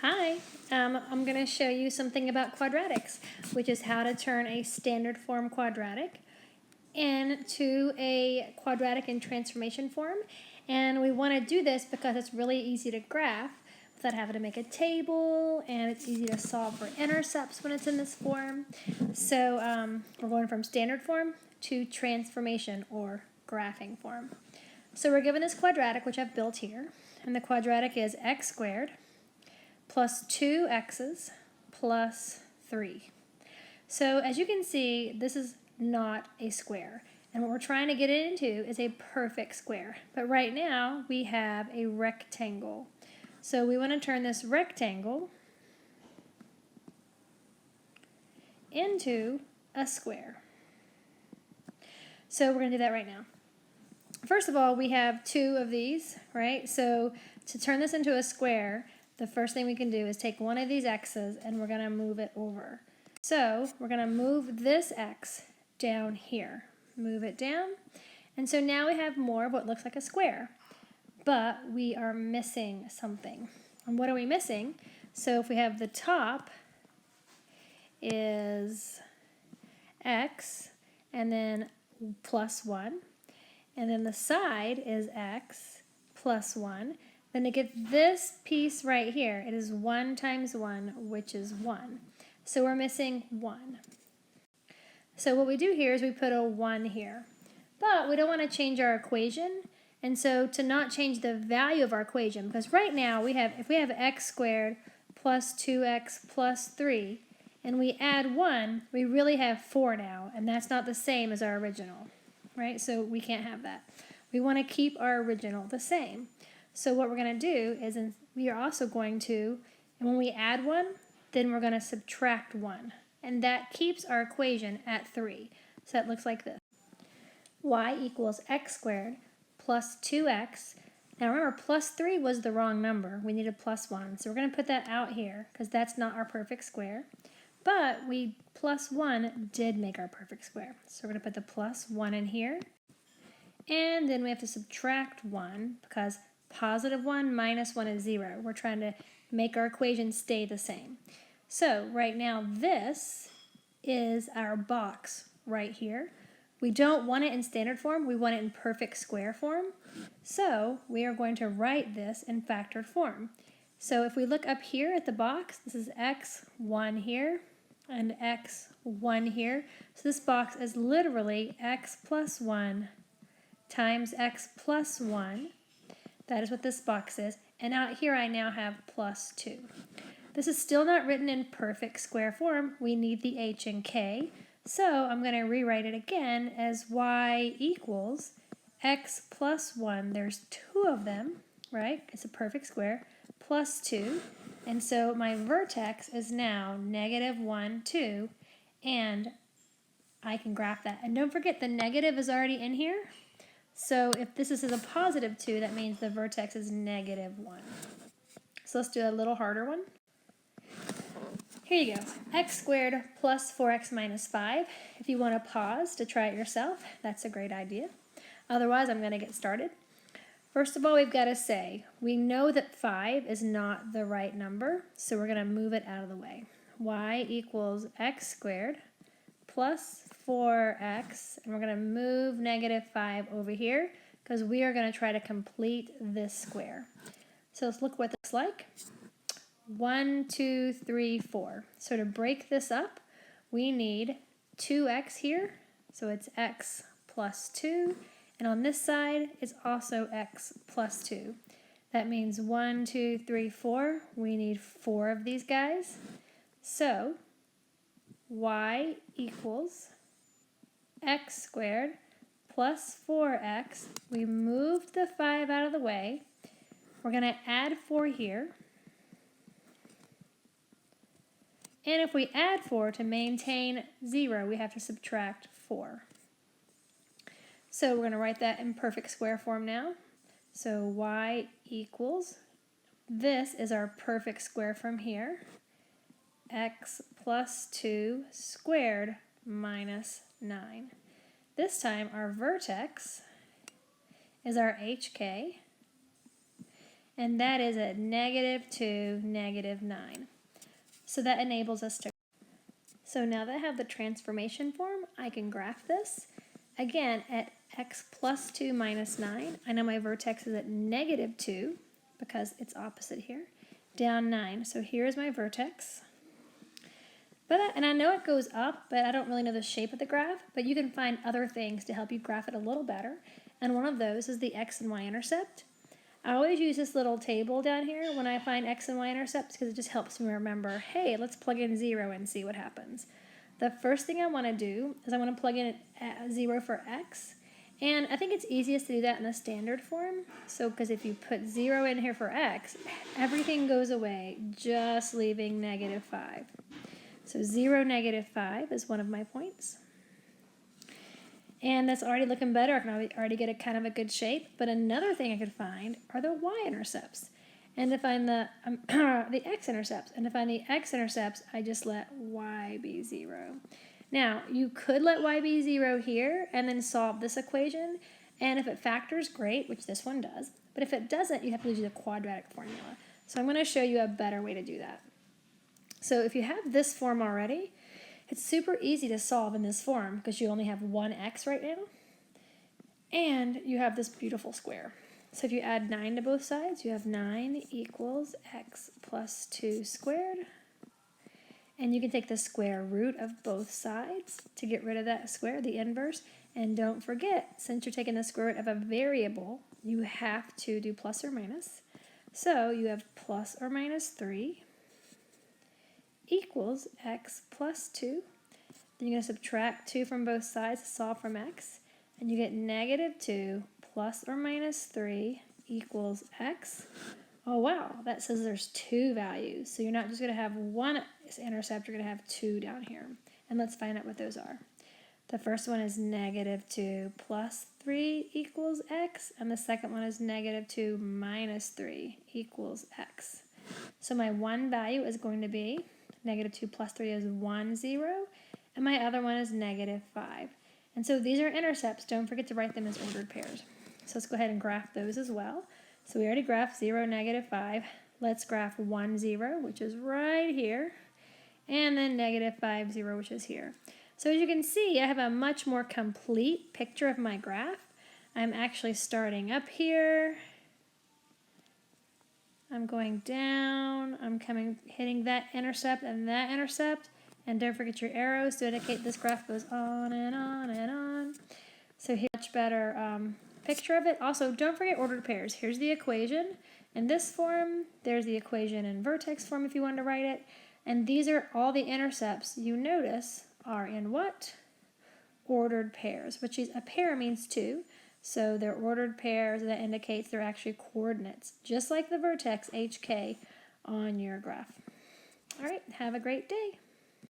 Hi, I'm going to show you something about quadratics, which is how to turn a standard form quadratic into a quadratic in transformation form. And we want to do this because it's really easy to graph without having to make a table, and it's easy to solve for intercepts when it's in this form. So we're going from standard form to transformation or graphing form. So we're given this quadratic, which I've built here, and the quadratic is x squared plus 2x's plus 3. So as you can see, this is not a square. And what we're trying to get it into is a perfect square. But right now, we have a rectangle. So we want to turn this rectangle into a square. So we're going to do that right now. First of all, we have two of these, right? So to turn this into a square, the first thing we can do is take one of these x's and we're going to move it over. So we're going to move this x down here. Move it down. And so now we have more of what looks like a square. But we are missing something. And what are we missing? So if we have the top is x and then plus 1, and then the side is x plus 1, then to get this piece right here, it is 1 times 1, which is 1. So we're missing 1. So what we do here is we put a 1 here. But we don't want to change our equation. And so to not change the value of our equation, because right now if we have x squared plus 2x plus 3, and we add 1, we really have 4 now, and that's not the same as our original, right? So we can't have that. We want to keep our original the same. So what we're going to do is we are also going to, and when we add 1, then we're going to subtract 1. And that keeps our equation at 3. So that looks like this. Y equals x squared plus 2x. Now remember, plus 3 was the wrong number. We needed plus 1. So we're going to put that out here because that's not our perfect square. But plus 1 did make our perfect square. So we're going to put the plus 1 in here. And then we have to subtract 1 because positive 1 minus 1 is 0. We're trying to make our equation stay the same. So right now this is our box right here. We don't want it in standard form. We want it in perfect square form. So we are going to write this in factored form. So if we look up here at the box, this is x1 here and x1 here. So this box is literally x plus 1 times x plus 1. That is what this box is. And out here I now have plus 2. This is still not written in perfect square form. We need the h and k. So I'm going to rewrite it again as y equals x plus 1. There's 2 of them, right? It's a perfect square. Plus 2. And so my vertex is now negative 1, 2. And I can graph that. And don't forget, the negative is already in here. So if this is a positive 2, that means the vertex is negative 1. So let's do a little harder one. Here you go. X squared plus 4x minus 5. If you want to pause to try it yourself, that's a great idea. Otherwise, I'm going to get started. First of all, we've got to say, we know that 5 is not the right number, so we're going to move it out of the way. Y equals x squared plus 4x, and we're going to move negative 5 over here because we are going to try to complete this square. So let's look what this looks like. 1, 2, 3, 4. So to break this up, we need 2x here, so it's x plus 2, and on this side it's also x plus 2. That means 1, 2, 3, 4. We need 4 of these guys. So y equals x squared plus 4x. We moved the 5 out of the way. We're going to add 4 here. And if we add 4 to maintain 0, we have to subtract 4. So we're going to write that in perfect square form now. So y equals, this is our perfect square from here, x plus 2 squared minus 9. This time our vertex is our hk, and that is at -2, -9. So that enables us to. So now that I have the transformation form, I can graph this. Again, at x plus 2 minus 9, I know my vertex is at -2 because it's opposite here, down 9. So here's my vertex. And I know it goes up, but I don't really know the shape of the graph, but you can find other things to help you graph it a little better. And one of those is the X and Y intercept. I always use this little table down here when I find X and Y intercepts because it just helps me remember, hey, let's plug in 0 and see what happens. The first thing I want to do is I want to plug in 0 for X. And I think it's easiest to do that in the standard form. So, because if you put 0 in here for X, everything goes away, just leaving -5. So 0, -5 is one of my points. And that's already looking better. I can already get a kind of a good shape. But another thing I could find are the y-intercepts. And to find the x-intercepts. And to find the x-intercepts, I just let y be 0. Now, you could let y be 0 here and then solve this equation. And if it factors, great, which this one does. But if it doesn't, you have to use the quadratic formula. So I'm going to show you a better way to do that. So if you have this form already, it's super easy to solve in this form because you only have one x right now. And you have this beautiful square. So if you add 9 to both sides, you have 9 equals x plus 2 squared. And you can take the square root of both sides to get rid of that square, the inverse. And don't forget, since you're taking the square root of a variable, you have to do plus or minus. So you have plus or minus 3 equals x plus 2. Then you're going to subtract 2 from both sides to solve from x. And you get -2 plus or minus 3 equals x. Oh wow, that says there's 2 values. So you're not just going to have one intercept, you're going to have 2 down here. And let's find out what those are. The first one is -2 plus 3 equals x. And the second one is -2 minus 3 equals x. So my one value is going to be -2 plus 3 is 1, 0, and my other one is -5. And so these are intercepts. Don't forget to write them as ordered pairs. So let's go ahead and graph those as well. So we already graphed 0, -5. Let's graph 1, 0, which is right here, and then -5, 0, which is here. So as you can see, I have a much more complete picture of my graph. I'm actually starting up here. I'm going down, I'm hitting that intercept, and don't forget your arrows to indicate this graph goes on and on and on. So here's a much better picture of it. Also, don't forget ordered pairs. Here's the equation in this form, there's the equation in vertex form if you want to write it, and these are all the intercepts you notice are in what? Ordered pairs, which is a pair means 2. So they're ordered pairs, and that indicates they're actually coordinates, just like the vertex HK on your graph. All right, have a great day.